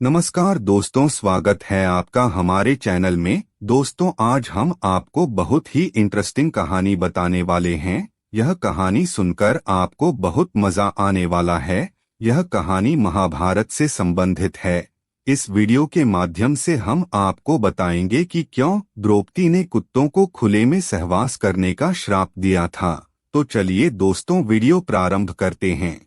नमस्कार दोस्तों, स्वागत है आपका हमारे चैनल में। दोस्तों, आज हम आपको बहुत ही इंटरेस्टिंग कहानी बताने वाले हैं। यह कहानी सुनकर आपको बहुत मजा आने वाला है। यह कहानी महाभारत से संबंधित है। इस वीडियो के माध्यम से हम आपको बताएंगे कि क्यों द्रौपदी ने कुत्तों को खुले में सहवास करने का श्राप दिया था। तो चलिए दोस्तों, वीडियो प्रारंभ करते हैं।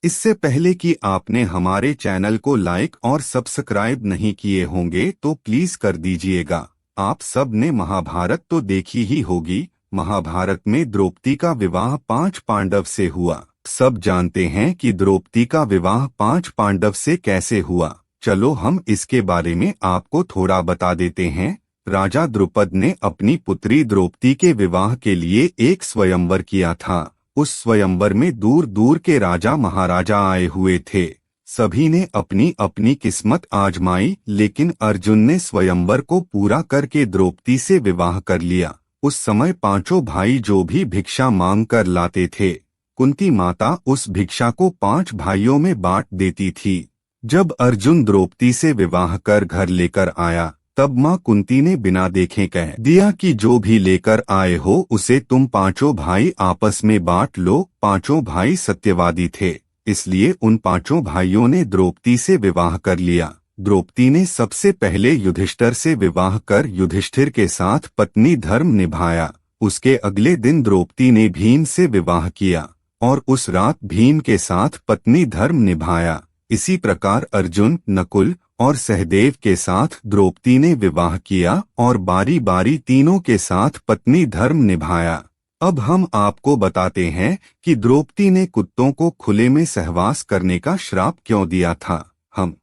इससे पहले कि आपने हमारे चैनल को लाइक और सब्सक्राइब नहीं किए होंगे तो प्लीज कर दीजिएगा। आप सब ने महाभारत तो देखी ही होगी। महाभारत में द्रौपदी का विवाह 5 पांडव से हुआ। सब जानते हैं कि द्रौपदी का विवाह 5 पांडव से कैसे हुआ। चलो हम इसके बारे में आपको थोड़ा बता देते हैं। राजा द्रुपद ने अपनी पुत्री द्रौपदी के विवाह के लिए एक स्वयंवर किया था। उस स्वयंवर में दूर दूर के राजा महाराजा आए हुए थे। सभी ने अपनी अपनी किस्मत आजमाई, लेकिन अर्जुन ने स्वयंवर को पूरा करके द्रौपदी से विवाह कर लिया। उस समय 5 भाई जो भी भिक्षा मांग कर लाते थे, कुंती माता उस भिक्षा को 5 भाइयों में बांट देती थी। जब अर्जुन द्रौपदी से विवाह कर घर लेकर आया, तब माँ कुंती ने बिना देखे कह दिया कि जो भी लेकर आए हो उसे तुम 5 भाई आपस में बांट लो। 5 भाई सत्यवादी थे, इसलिए उन 5 भाइयों ने द्रौपदी से विवाह कर लिया। द्रौपदी ने सबसे पहले युधिष्ठिर से विवाह कर युधिष्ठिर के साथ पत्नी धर्म निभाया। उसके अगले दिन द्रौपदी ने भीम से विवाह किया और उस रात भीम के साथ पत्नी धर्म निभाया। इसी प्रकार अर्जुन, नकुल और सहदेव के साथ द्रौपदी ने विवाह किया और बारी बारी तीनों के साथ पत्नी धर्म निभाया। अब हम आपको बताते हैं कि द्रौपदी ने कुत्तों को खुले में सहवास करने का श्राप क्यों दिया था। हम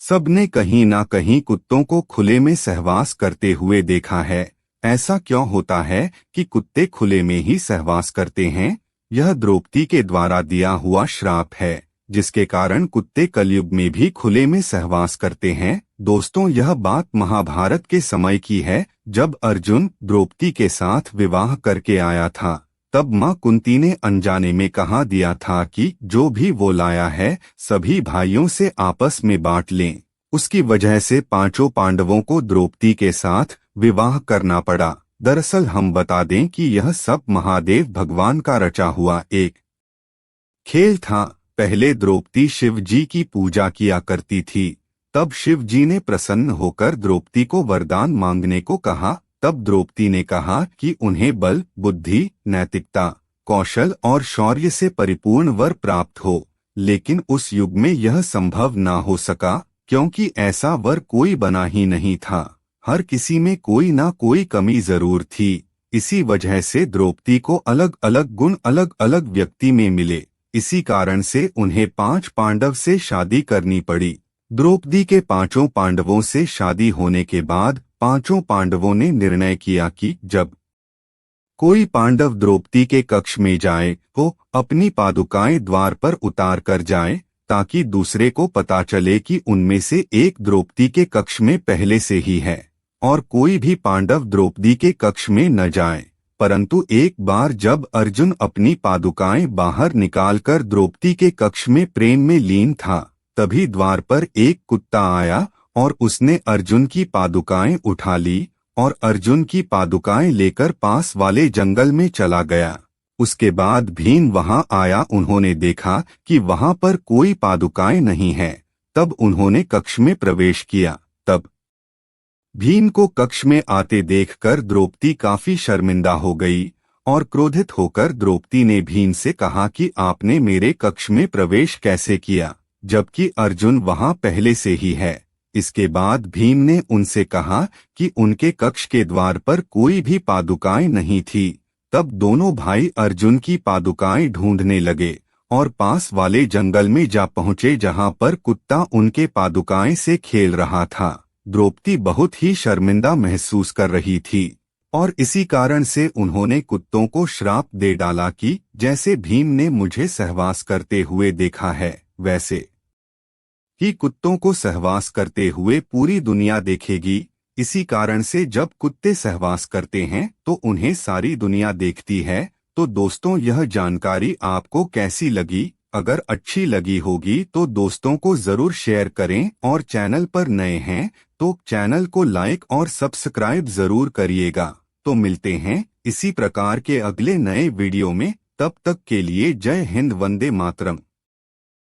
सबने कहीं ना कहीं कुत्तों को खुले में सहवास करते हुए देखा है। ऐसा क्यों होता है कि कुत्ते खुले में ही सहवास करते हैं? यह द्रौपदी के द्वारा दिया हुआ श्राप है, जिसके कारण कुत्ते कलयुग में भी खुले में सहवास करते हैं। दोस्तों, यह बात महाभारत के समय की है, जब अर्जुन द्रौपदी के साथ विवाह करके आया था। तब माँ कुंती ने अनजाने में कहा दिया था कि जो भी वो लाया है सभी भाइयों से आपस में बांट लें। उसकी वजह से 5 पांडवों को द्रौपदी के साथ विवाह करना पड़ा। दरअसल हम बता दें कि यह सब महादेव भगवान का रचा हुआ एक खेल था। पहले द्रौपदी शिव जी की पूजा किया करती थी। तब शिव जी ने प्रसन्न होकर द्रौपदी को वरदान मांगने को कहा। तब द्रौपदी ने कहा कि उन्हें बल, बुद्धि, नैतिकता, कौशल और शौर्य से परिपूर्ण वर प्राप्त हो। लेकिन उस युग में यह संभव ना हो सका, क्योंकि ऐसा वर कोई बना ही नहीं था। हर किसी में कोई ना कोई कमी जरूर थी। इसी वजह से द्रौपदी को अलग अलग गुण अलग अलग व्यक्ति में मिले। इसी कारण से उन्हें 5 पांडव से शादी करनी पड़ी। द्रौपदी के 5 पांडवों से शादी होने के बाद 5 पांडवों ने निर्णय किया कि जब कोई पांडव द्रौपदी के कक्ष में जाए तो अपनी पादुकाएं द्वार पर उतार कर जाए, ताकि दूसरे को पता चले कि उनमें से एक द्रौपदी के कक्ष में पहले से ही है, और कोई भी पांडव द्रौपदी के कक्ष में न जाए। परंतु एक बार जब अर्जुन अपनी पादुकाएं बाहर निकालकर द्रौपदी के कक्ष में प्रेम में लीन था, तभी द्वार पर एक कुत्ता आया और उसने अर्जुन की पादुकाएं उठा ली और अर्जुन की पादुकाएं लेकर पास वाले जंगल में चला गया। उसके बाद भीम वहां आया। उन्होंने देखा कि वहां पर कोई पादुकाएं नहीं है। तब उन्होंने कक्ष में प्रवेश किया। तब भीम को कक्ष में आते देखकर द्रौपदी काफी शर्मिंदा हो गई और क्रोधित होकर द्रौपदी ने भीम से कहा कि आपने मेरे कक्ष में प्रवेश कैसे किया, जबकि अर्जुन वहां पहले से ही है। इसके बाद भीम ने उनसे कहा कि उनके कक्ष के द्वार पर कोई भी पादुकाएं नहीं थी। तब दोनों भाई अर्जुन की पादुकाएं ढूंढने लगे और पास वाले जंगल में जा पहुंचे, जहां पर कुत्ता उनके पादुकाएं से खेल रहा था। द्रौपदी बहुत ही शर्मिंदा महसूस कर रही थी और इसी कारण से उन्होंने कुत्तों को श्राप दे डाला कि जैसे भीम ने मुझे सहवास करते हुए देखा है, वैसे ही कुत्तों को सहवास करते हुए पूरी दुनिया देखेगी। इसी कारण से जब कुत्ते सहवास करते हैं तो उन्हें सारी दुनिया देखती है। तो दोस्तों, यह जानकारी आपको कैसी लगी, अगर अच्छी लगी होगी तो दोस्तों को जरूर शेयर करें और चैनल पर नए हैं तो चैनल को लाइक और सब्सक्राइब जरूर करिएगा। तो मिलते हैं इसी प्रकार के अगले नए वीडियो में। तब तक के लिए जय हिंद, वंदे मातरम।